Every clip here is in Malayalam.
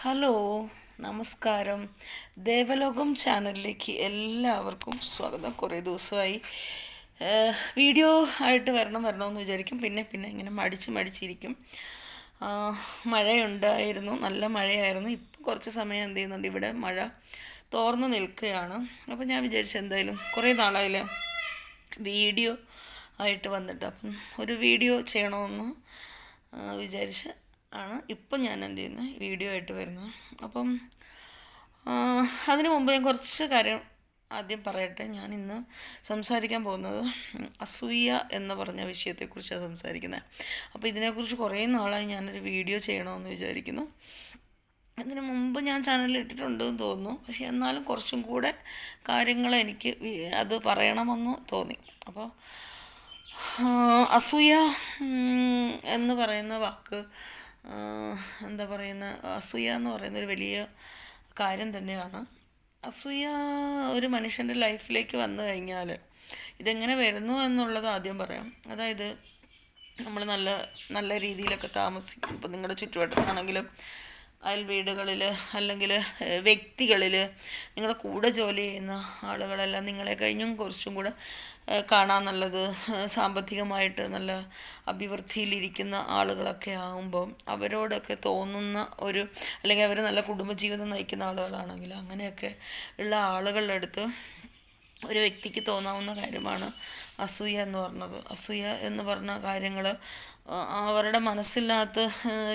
ഹലോ, നമസ്കാരം. ദേവലോകം ചാനലിലേക്ക് എല്ലാവർക്കും സ്വാഗതം. കുറേ ദിവസമായി വീഡിയോ ആയിട്ട് വരണമെന്ന് വിചാരിക്കും. പിന്നെ ഇങ്ങനെ മടിച്ചിരിക്കും. മഴയുണ്ടായിരുന്നു, നല്ല മഴയായിരുന്നു. ഇപ്പം കുറച്ച് സമയം എന്ത് ചെയ്യുന്നുണ്ട്, ഇവിടെ മഴ തോർന്ന് നിൽക്കുകയാണ്. അപ്പോൾ ഞാൻ വിചാരിച്ചു എന്തായാലും കുറേ നാളായില്ലേ വീഡിയോ ആയിട്ട് വന്നിട്ട്, അപ്പം ഒരു വീഡിയോ ചെയ്യണമെന്ന് വിചാരിച്ച് ആണ് ഇപ്പം ഞാൻ എന്ത് ചെയ്യുന്നത്, വീഡിയോ ആയിട്ട് വരുന്നത്. അപ്പം അതിനു മുമ്പ് ഞാൻ കുറച്ച് കാര്യം ആദ്യം പറയട്ടെ. ഞാൻ ഇന്ന് സംസാരിക്കാൻ പോകുന്നത് അസൂയ എന്ന് പറഞ്ഞ വിഷയത്തെക്കുറിച്ചാണ് സംസാരിക്കുന്നത്. അപ്പോൾ ഇതിനെക്കുറിച്ച് കുറേ നാളായി ഞാനൊരു വീഡിയോ ചെയ്യണമെന്ന് വിചാരിക്കുന്നു. ഇതിനു മുമ്പ് ഞാൻ ചാനലിൽ ഇട്ടിട്ടുണ്ടെന്ന് തോന്നുന്നു, പക്ഷേ എന്നാലും കുറച്ചും കൂടെ കാര്യങ്ങൾ എനിക്ക് അത് പറയണമെന്ന് തോന്നി. അപ്പോൾ അസൂയ എന്ന് പറയുന്ന വാക്ക്, എന്താ പറയുന്ന, അസൂയ എന്ന് പറയുന്നൊരു വലിയ കാര്യം തന്നെയാണ്. അസൂയ ഒരു മനുഷ്യൻ്റെ ലൈഫിലേക്ക് വന്നു കഴിഞ്ഞാൽ ഇതെങ്ങനെ വരുന്നു എന്നുള്ളത് ആദ്യം പറയാം. അതായത് നമ്മൾ നല്ല നല്ല രീതിയിലൊക്കെ താമസിക്കും. ഇപ്പം നിങ്ങളുടെ ചുറ്റുവട്ടത്താണെങ്കിലും അയൽ വീടുകളിൽ അല്ലെങ്കിൽ വ്യക്തികളിൽ നിങ്ങളുടെ കൂടെ ജോലി ചെയ്യുന്ന ആളുകളെല്ലാം നിങ്ങളെ കഴിഞ്ഞും കുറച്ചും കൂടെ കാണാൻ നല്ലത്, സാമ്പത്തികമായിട്ട് നല്ല അഭിവൃദ്ധിയിലിരിക്കുന്ന ആളുകളൊക്കെ ആകുമ്പോൾ അവരോടൊക്കെ തോന്നുന്ന ഒരു, അല്ലെങ്കിൽ അവർ നല്ല കുടുംബജീവിതം നയിക്കുന്ന ആളുകളാണെങ്കിൽ അങ്ങനെയൊക്കെ ഉള്ള ആളുകളുടെ അടുത്ത് ഒരു വ്യക്തിക്ക് തോന്നാവുന്ന കാര്യമാണ് അസൂയ എന്ന് പറഞ്ഞത്. അസൂയ എന്ന് പറഞ്ഞ കാര്യങ്ങൾ അവരുടെ മനസ്സിനകത്ത്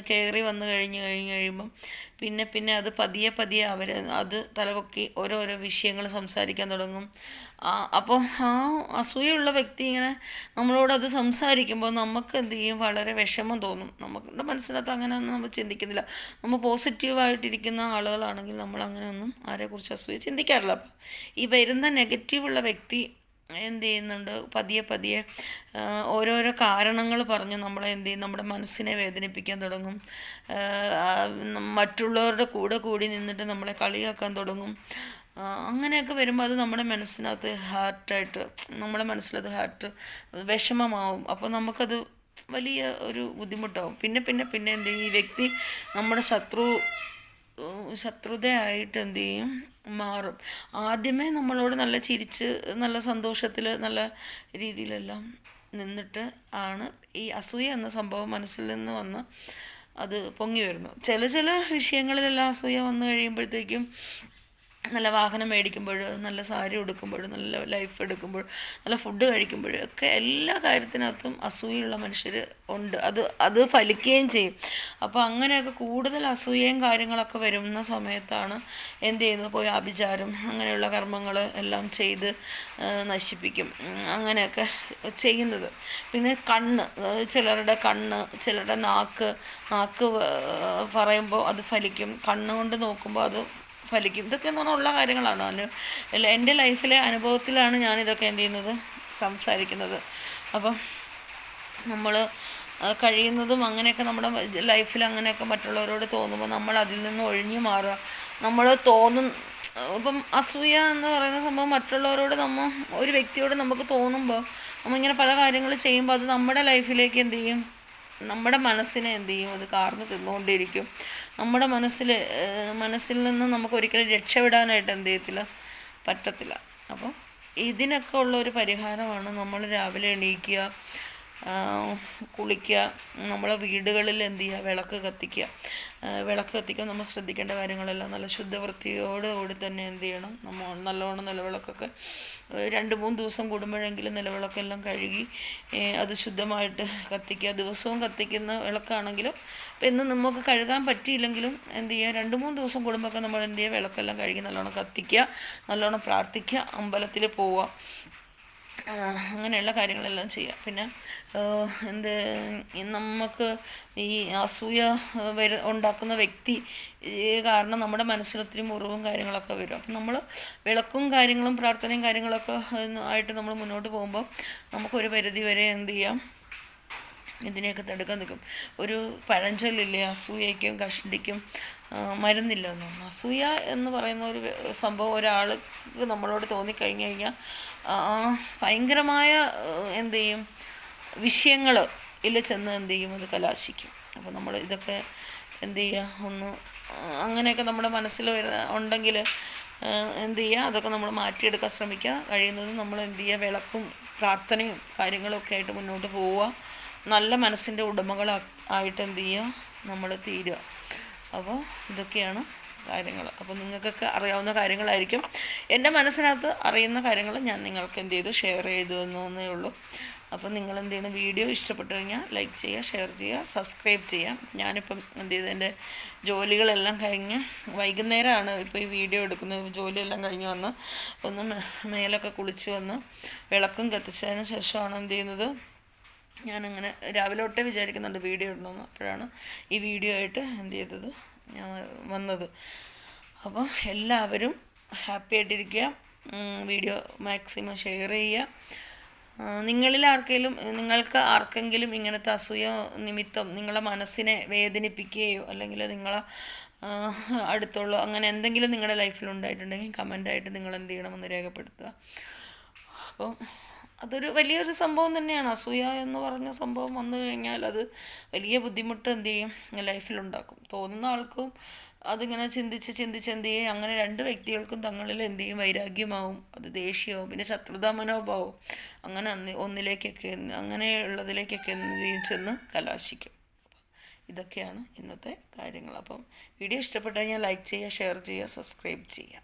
കയറി വന്നു കഴിയുമ്പം പിന്നെ അത് പതിയെ അവർ അത് തലപൊക്കി ഓരോരോ വിഷയങ്ങൾ സംസാരിക്കാൻ തുടങ്ങും. അപ്പം ആ അസൂയുള്ള വ്യക്തി ഇങ്ങനെ നമ്മളോടത് സംസാരിക്കുമ്പോൾ നമുക്ക് എന്ത് ചെയ്യും, വളരെ വിഷമം തോന്നും. നമ്മുടെ മനസ്സിനകത്ത് അങ്ങനെയൊന്നും നമ്മൾ ചിന്തിക്കുന്നില്ല. നമ്മൾ പോസിറ്റീവായിട്ടിരിക്കുന്ന ആളുകളാണെങ്കിൽ നമ്മൾ അങ്ങനെയൊന്നും ആരെക്കുറിച്ച് അസൂയ ചിന്തിക്കാറില്ല. അപ്പം ഈ വരുന്ന നെഗറ്റീവുള്ള വ്യക്തി എന്ത് ചെയ്യുന്നുണ്ട്, പതിയെ ഓരോരോ കാരണങ്ങൾ പറഞ്ഞ് നമ്മളെ എന്ത് ചെയ്യും, നമ്മുടെ മനസ്സിനെ വേദനിപ്പിക്കാൻ തുടങ്ങും. മറ്റുള്ളവരുടെ കൂടി നിന്നിട്ട് നമ്മളെ കളിയാക്കാൻ തുടങ്ങും. അങ്ങനെയൊക്കെ വരുമ്പോൾ അത് നമ്മുടെ മനസ്സിനകത്ത് നമ്മുടെ മനസ്സിലത് വിഷമമാവും. അപ്പോൾ നമുക്കത് വലിയ ഒരു ബുദ്ധിമുട്ടാവും. പിന്നെ എന്ത് ചെയ്യും, ഈ വ്യക്തി നമ്മുടെ ശത്രുതയായിട്ട് എന്ത് ചെയ്യും, മാറും. ആദ്യമേ നമ്മളോട് നല്ല ചിരിച്ച് നല്ല സന്തോഷത്തിൽ നല്ല രീതിയിലെല്ലാം നിന്നിട്ട് ആണ് ഈ അസൂയ എന്ന സംഭവം മനസ്സിൽ നിന്ന് വന്ന് അത് പൊങ്ങി വരുന്നു. ചില വിഷയങ്ങളിലെല്ലാം അസൂയ വന്നു കഴിയുമ്പോഴത്തേക്കും, നല്ല വാഹനം മേടിക്കുമ്പോൾ, നല്ല സാരി ഉടുക്കുമ്പോൾ, നല്ല ലൈഫ് എടുക്കുമ്പോൾ, നല്ല ഫുഡ് കഴിക്കുമ്പോൾ ഒക്കെ എല്ലാ കാര്യത്തിനകത്തും അസൂയുള്ള മനുഷ്യർ ഉണ്ട്. അത് ഫലിക്കുകയും ചെയ്യും. അപ്പോൾ അങ്ങനെയൊക്കെ കൂടുതൽ അസൂയയും കാര്യങ്ങളൊക്കെ വരുന്ന സമയത്താണ് എന്ത് ചെയ്യുന്നത്, പോയി ആഭിചാരം അങ്ങനെയുള്ള കർമ്മങ്ങൾ എല്ലാം ചെയ്ത് നശിപ്പിക്കും. അങ്ങനെയൊക്കെ ചെയ്യുന്നത്. പിന്നെ ചിലരുടെ കണ്ണ്, ചിലരുടെ നാക്ക് പറയുമ്പോൾ അത് ഫലിക്കും. കണ്ണുകൊണ്ട് നോക്കുമ്പോൾ അത് ഫലിക്കും. ഇതൊക്കെ എന്ന് പറഞ്ഞാൽ ഉള്ള കാര്യങ്ങളാണ്. എൻ്റെ ലൈഫിലെ അനുഭവത്തിലാണ് ഞാനിതൊക്കെ എന്ത് ചെയ്യുന്നത്, സംസാരിക്കുന്നത്. അപ്പം നമ്മൾ കഴിയുന്നതും അങ്ങനെയൊക്കെ നമ്മുടെ ലൈഫിൽ അങ്ങനെയൊക്കെ മറ്റുള്ളവരോട് തോന്നുമ്പോൾ നമ്മൾ അതിൽ നിന്ന് ഒഴിഞ്ഞു മാറുക. ഇപ്പം അസൂയ എന്ന് പറയുന്ന സംഭവം മറ്റുള്ളവരോട് ഒരു വ്യക്തിയോട് നമുക്ക് തോന്നുമ്പോൾ നമ്മളിങ്ങനെ പല കാര്യങ്ങൾ ചെയ്യുമ്പോൾ അത് നമ്മുടെ ലൈഫിലേക്ക് എന്ത് ചെയ്യും, നമ്മുടെ മനസ്സിനെ എന്ത് ചെയ്യും, അത് കാർന്ന് തിന്നുകൊണ്ടിരിക്കും. നമ്മുടെ മനസ്സിൽ നിന്ന് നമുക്ക് ഒരിക്കലും രക്ഷപ്പെടാനായിട്ട് എന്ത് ചെയ്യത്തില്ല, പറ്റത്തില്ല. അപ്പം ഇതിനൊക്കെ ഉള്ള ഒരു പരിഹാരമാണ് നമ്മൾ രാവിലെ എണീക്കുക, കുളിക്കുക, നമ്മളെ വീടുകളിൽ എന്ത് ചെയ്യുക, വിളക്ക് കത്തിക്കുക. നമ്മൾ ശ്രദ്ധിക്കേണ്ട കാര്യങ്ങളെല്ലാം നല്ല ശുദ്ധവൃത്തിയോടുകൂടി തന്നെ എന്ത് ചെയ്യണം, നമ്മൾ നല്ലോണം നിലവിളക്കൊക്കെ 2-3 ദിവസം കൂടുമ്പോഴെങ്കിലും നിലവിളക്കെല്ലാം കഴുകി അത് ശുദ്ധമായിട്ട് കത്തിക്കുക. ദിവസവും കത്തിക്കുന്ന വിളക്കാണെങ്കിലും ഇപ്പം എന്നും നമുക്ക് കഴുകാൻ പറ്റിയില്ലെങ്കിലും എന്ത് ചെയ്യുക, 2-3 ദിവസം കൂടുമ്പോഴൊക്കെ നമ്മൾ എന്ത് ചെയ്യുക, വിളക്കെല്ലാം കഴുകി നല്ലോണം കത്തിക്കുക, നല്ലോണം പ്രാർത്ഥിക്കുക, അമ്പലത്തിൽ പോവുക, അങ്ങനെയുള്ള കാര്യങ്ങളെല്ലാം ചെയ്യുക. പിന്നെ നമുക്ക് ഈ അസൂയ ഉണ്ടാക്കുന്ന വ്യക്തി കാരണം നമ്മുടെ മനസ്സിലൊത്തിരി മുറിവും കാര്യങ്ങളൊക്കെ വരും. അപ്പം നമ്മൾ വിളക്കും കാര്യങ്ങളും പ്രാർത്ഥനയും കാര്യങ്ങളൊക്കെ ആയിട്ട് നമ്മൾ മുന്നോട്ട് പോകുമ്പോൾ നമുക്കൊരു പരിധി വരെ എന്ത് ചെയ്യാം, ഇതിനെയൊക്കെ തടുക്കാൻ നിൽക്കും. ഒരു പഴഞ്ചൊല്ലില്ലേ, അസൂയയ്ക്കും കഷണ്ടിക്കും മരുന്നില്ല എന്ന്. അസൂയ എന്ന് പറയുന്ന ഒരു സംഭവം ഒരാൾക്ക് നമ്മളോട് തോന്നിക്കഴിഞ്ഞു കഴിഞ്ഞാൽ ഭയങ്കരമായ എന്ത് ചെയ്യും, വിഷയങ്ങൾ ചെന്ന് എന്ത് ചെയ്യും, അത് കലാശിക്കും. അപ്പോൾ നമ്മൾ ഇതൊക്കെ എന്ത് ചെയ്യുക, ഒന്ന് അങ്ങനെയൊക്കെ നമ്മുടെ മനസ്സിൽ ഉണ്ടെങ്കിൽ എന്ത് ചെയ്യുക, അതൊക്കെ നമ്മൾ മാറ്റിയെടുക്കാൻ ശ്രമിക്കുക. കഴിയുന്നതും നമ്മൾ എന്ത് ചെയ്യുക, വിളക്കും പ്രാർത്ഥനയും കാര്യങ്ങളൊക്കെ ആയിട്ട് മുന്നോട്ട് പോവുക. നല്ല മനസ്സിൻ്റെ ഉടമകളായിട്ട് എന്ത് ചെയ്യുക, നമ്മൾ തീരുക. അപ്പോൾ ഇതൊക്കെയാണ് കാര്യങ്ങൾ. അപ്പോൾ നിങ്ങൾക്കൊക്കെ അറിയാവുന്ന കാര്യങ്ങളായിരിക്കും. എൻ്റെ മനസ്സിനകത്ത് അറിയുന്ന കാര്യങ്ങൾ ഞാൻ നിങ്ങൾക്ക് എന്ത് ചെയ്തു, ഷെയർ ചെയ്തു എന്നേ ഉള്ളൂ. അപ്പോൾ നിങ്ങൾ എന്ത് ചെയ്യണം, വീഡിയോ ഇഷ്ടപ്പെട്ടു കഴിഞ്ഞാൽ ലൈക്ക് ചെയ്യുക, ഷെയർ ചെയ്യുക, സബ്സ്ക്രൈബ് ചെയ്യാം. ഞാനിപ്പം എന്ത് ചെയ്തു, എൻ്റെ ജോലികളെല്ലാം കഴിഞ്ഞ് വൈകുന്നേരമാണ് ഇപ്പോൾ ഈ വീഡിയോ എടുക്കുന്നത്. ജോലിയെല്ലാം കഴിഞ്ഞ് വന്ന് ഒന്ന് മേലൊക്കെ കുളിച്ച് വന്ന് വിളക്കും കത്തിച്ചതിന് ശേഷമാണ് എന്ത് ചെയ്യുന്നത്, ഞാനങ്ങനെ രാവിലെ തൊട്ടേ വിചാരിക്കുന്നുണ്ട് വീഡിയോ ഇടണമെന്ന്. അപ്പോഴാണ് ഈ വീഡിയോ ആയിട്ട് എന്ത് ചെയ്തത്, ഞാൻ വന്നത്. അപ്പോൾ എല്ലാവരും ഹാപ്പി ആയിട്ടിരിക്കുക. വീഡിയോ മാക്സിമം ഷെയർ ചെയ്യുക. നിങ്ങൾക്ക് ആർക്കെങ്കിലും ഇങ്ങനത്തെ അസൂയ നിമിത്തം നിങ്ങളെ മനസ്സിനെ വേദനിപ്പിക്കുകയോ അല്ലെങ്കിൽ നിങ്ങളെ അടുത്തുള്ള അങ്ങനെ എന്തെങ്കിലും നിങ്ങളുടെ ലൈഫിൽ ഉണ്ടായിട്ടുണ്ടെങ്കിൽ കമൻ്റായിട്ട് നിങ്ങൾ എന്ത് ചെയ്യണമെന്ന് രേഖപ്പെടുത്തുക. അപ്പോൾ അതൊരു വലിയൊരു സംഭവം തന്നെയാണ്. അസൂയ എന്ന് പറഞ്ഞ സംഭവം വന്നു കഴിഞ്ഞാൽ അത് വലിയ ബുദ്ധിമുട്ട് എന്ത് ചെയ്യും, ലൈഫിലുണ്ടാക്കും. തോന്നുന്ന ആൾക്കും അതിങ്ങനെ ചിന്തിച്ച് എന്ത് ചെയ്യും, അങ്ങനെ രണ്ട് വ്യക്തികൾക്കും തങ്ങളിൽ എന്ത് ചെയ്യും, വൈരാഗ്യമാവും, അത് ദേഷ്യമാവും, പിന്നെ ശത്രുതാ മനോഭാവം, അങ്ങനെ ഒന്നിലേക്കൊക്കെ അങ്ങനെയുള്ളതിലേക്കൊക്കെ എന്ത് ചെയ്യും, ചെന്ന് കലാശിക്കും. ഇതൊക്കെയാണ് ഇന്നത്തെ കാര്യങ്ങൾ. അപ്പം വീഡിയോ ഇഷ്ടപ്പെട്ടു കഴിഞ്ഞാൽ ലൈക്ക് ചെയ്യുക, ഷെയർ ചെയ്യുക, സബ്സ്ക്രൈബ് ചെയ്യുക.